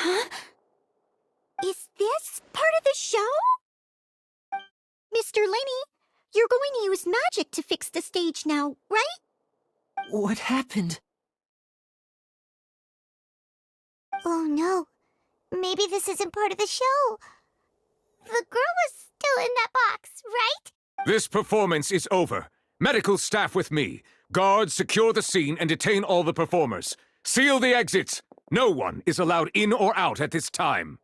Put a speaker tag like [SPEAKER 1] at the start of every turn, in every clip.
[SPEAKER 1] Huh? Is this part of the show? Mr. Liney, you're going to use magic to fix the stage now, right?
[SPEAKER 2] What happened?
[SPEAKER 1] Oh no. Maybe this isn't part of the show. The girl was still in that box, right?
[SPEAKER 3] This performance is over. Medical staff with me. Guards, secure the scene and detain all the performers. Seal the exits. No one is allowed in or out at this time.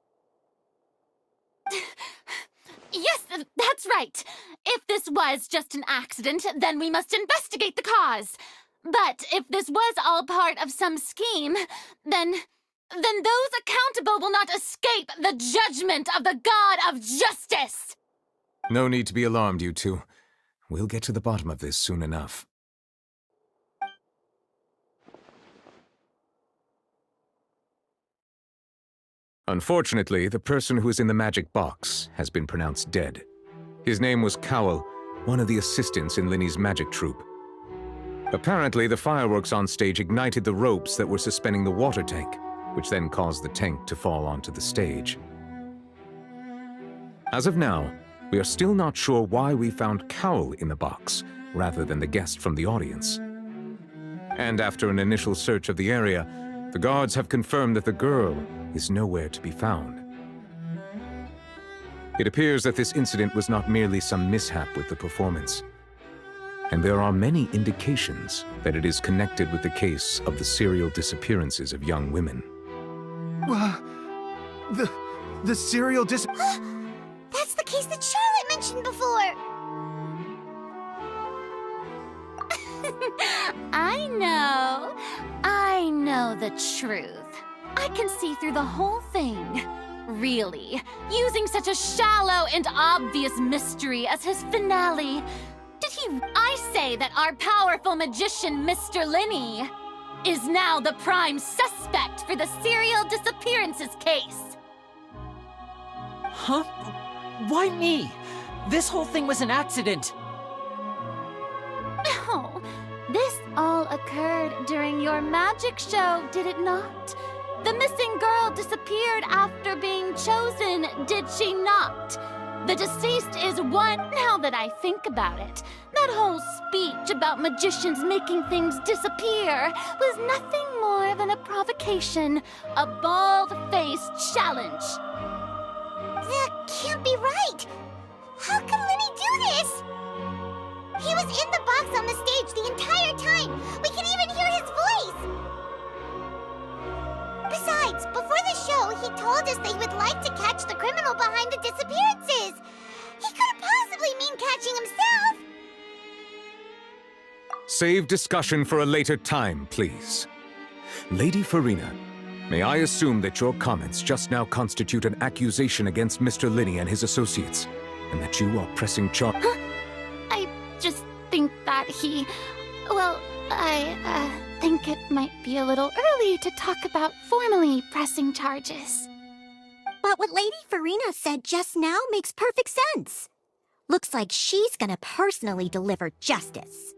[SPEAKER 4] Yes, that's right. If this was just an accident, then we must investigate the cause. But if this was all part of some scheme, then those accountable will not escape the judgment of the God of Justice!
[SPEAKER 3] No need to be alarmed, you two. We'll get to the bottom of this soon enough. Unfortunately, the person who is in the magic box has been pronounced dead. His name was Cowell, one of the assistants in LINEY's magic troupe. Apparently, the fireworks on stage ignited the ropes that were suspending the water tank, which then caused the tank to fall onto the stage. As of now, we are still not sure why we found Cowell in the box, rather than the guest from the audience. And after an initial search of the area, the guards have confirmed that the girl is nowhere to be found. It appears that this incident was not merely some mishap with the performance. And there are many indications that it is connected with the case of the serial disappearances of young women.
[SPEAKER 5] The serial
[SPEAKER 1] That's the case that Charlotte mentioned before!
[SPEAKER 4] I know the truth. I can see through the whole thing. Really, using such a shallow and obvious mystery as his finale. I say that our powerful magician, Mr. Liney, is now the prime suspect for the serial disappearances case.
[SPEAKER 2] Huh? Why me? This whole thing was an accident.
[SPEAKER 4] No, this all occurred during your magic show, did it not? The missing girl disappeared after being chosen, did she not? The deceased is one, now that I think about it. That whole speech about magicians making things disappear was nothing more than a provocation, a bald-faced challenge.
[SPEAKER 1] That can't be right! How can Liney do this? He was in the box on the stage the entire time! We can even hear his voice! Besides, before the show, he told us that he would like to catch the criminal behind the disappearances! He couldn't possibly mean catching himself!
[SPEAKER 3] Save discussion for a later time, please. Lady Farina, may I assume that your comments just now constitute an accusation against Mr. Liney and his associates, and that you are pressing charges?
[SPEAKER 4] Huh? I just think that I think it might be a little early to talk about formally pressing charges.
[SPEAKER 1] But what Lady Farina said just now makes perfect sense. Looks like she's gonna personally deliver justice.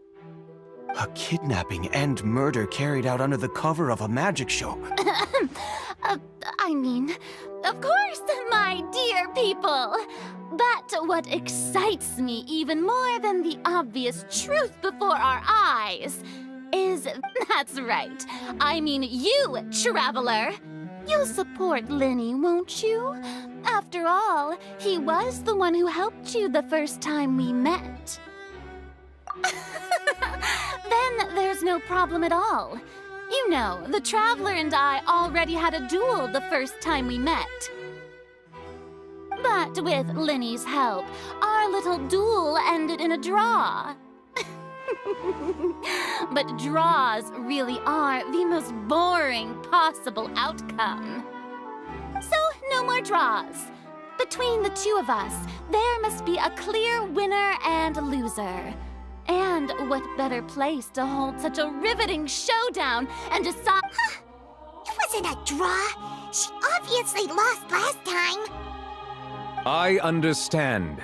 [SPEAKER 5] A kidnapping and murder carried out under the cover of a magic show.
[SPEAKER 4] I mean, of course, my dear people. But what excites me even more than the obvious truth before our eyes is, that's right, I mean you, traveler. You'll support Liney, won't you? After all, he was the one who helped you the first time we met. Then there's no problem at all. You know, the Traveler and I already had a duel the first time we met. But with Liney's help, our little duel ended in a draw. But draws really are the most boring possible outcome. So, no more draws. Between the two of us, there must be a clear winner and loser. And what better place to hold such a riveting showdown and decide—
[SPEAKER 1] It wasn't a draw. She obviously lost last time.
[SPEAKER 3] I understand.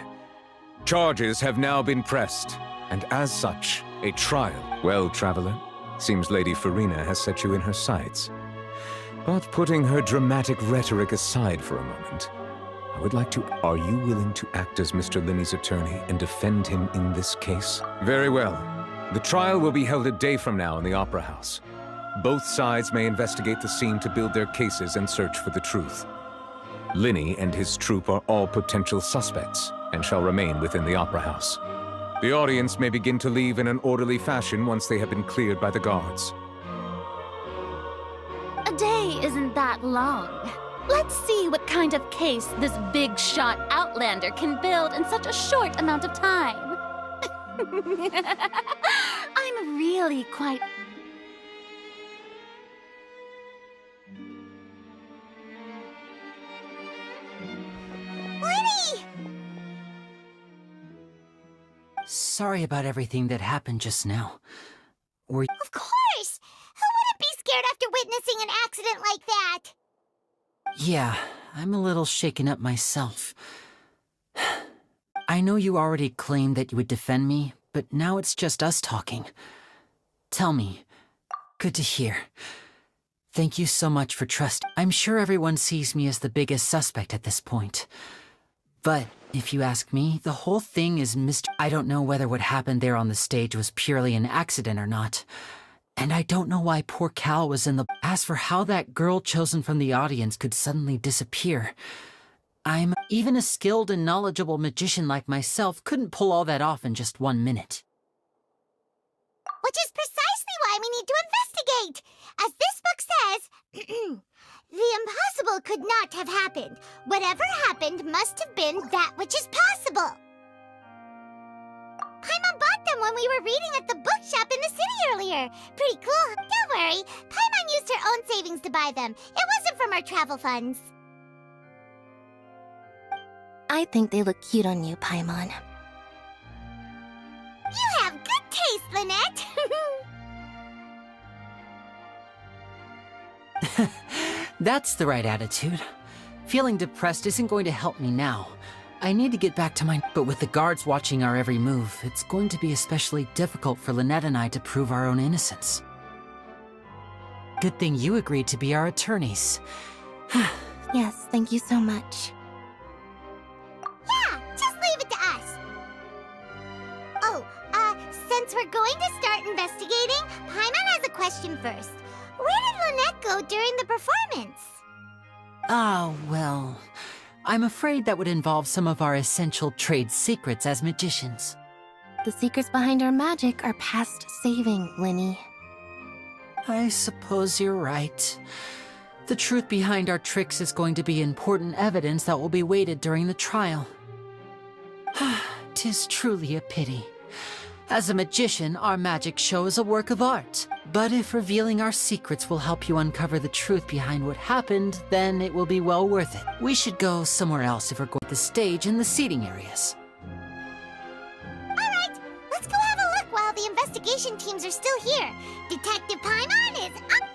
[SPEAKER 3] Charges have now been pressed, and as such, a trial. Well, Traveler, seems Lady Farina has set you in her sights. But putting her dramatic rhetoric aside for a moment, I would like to... Are you willing to act as Mr. LINEY's attorney and defend him in this case? Very well. The trial will be held a day from now in the Opera House. Both sides may investigate the scene to build their cases and search for the truth. LINEY and his troupe are all potential suspects and shall remain within the Opera House. The audience may begin to leave in an orderly fashion once they have been cleared by the guards.
[SPEAKER 4] A day isn't that long. Let's see what kind of case this big-shot outlander can build in such a short amount of time. I'm really quite...
[SPEAKER 1] LINEY!
[SPEAKER 2] Sorry about everything that happened just now. Were
[SPEAKER 1] Of course! Who wouldn't be scared after witnessing an accident like that?
[SPEAKER 2] Yeah, I'm a little shaken up myself. I know you already claimed that you would defend me, but now it's just us talking. Tell me. Good to hear. Thank you so much for trust. I'm sure everyone sees me as the biggest suspect at this point. But if you ask me, the whole thing is I don't know whether what happened there on the stage was purely an accident or not. And I don't know why poor Cal was in the... As for how that girl chosen from the audience could suddenly disappear, even a skilled and knowledgeable magician like myself couldn't pull all that off in just 1 minute.
[SPEAKER 1] Which is precisely why we need to investigate! As this book says, the impossible could not have happened. Whatever happened must have been that which is possible. Paimon bought them when we were reading at the bookshop in the city earlier. Pretty cool. Don't worry, Paimon used her own savings to buy them. It wasn't from our travel funds.
[SPEAKER 6] I think they look cute on you, Paimon.
[SPEAKER 1] You have good taste, Lynette.
[SPEAKER 2] That's the right attitude. Feeling depressed isn't going to help me now. I need to get back to my... But with the guards watching our every move, it's going to be especially difficult for Lynette and I to prove our own innocence. Good thing you agreed to be our attorneys.
[SPEAKER 6] Yes, thank you so much.
[SPEAKER 1] Yeah, just leave it to us. Oh, since we're going to start investigating, Paimon has a question first. Where did Lynette go during the performance?
[SPEAKER 2] Ah, well... I'm afraid that would involve some of our essential trade secrets as magicians.
[SPEAKER 6] The secrets behind our magic are past saving, LINEY.
[SPEAKER 2] I suppose you're right. The truth behind our tricks is going to be important evidence that will be weighted during the trial. 'Tis truly a pity. As a magician, our magic show is a work of art. But if revealing our secrets will help you uncover the truth behind what happened, then it will be well worth it. We should go somewhere else if we're going to the stage and the seating areas.
[SPEAKER 1] Alright, let's go have a look while the investigation teams are still here. Detective Paimon is up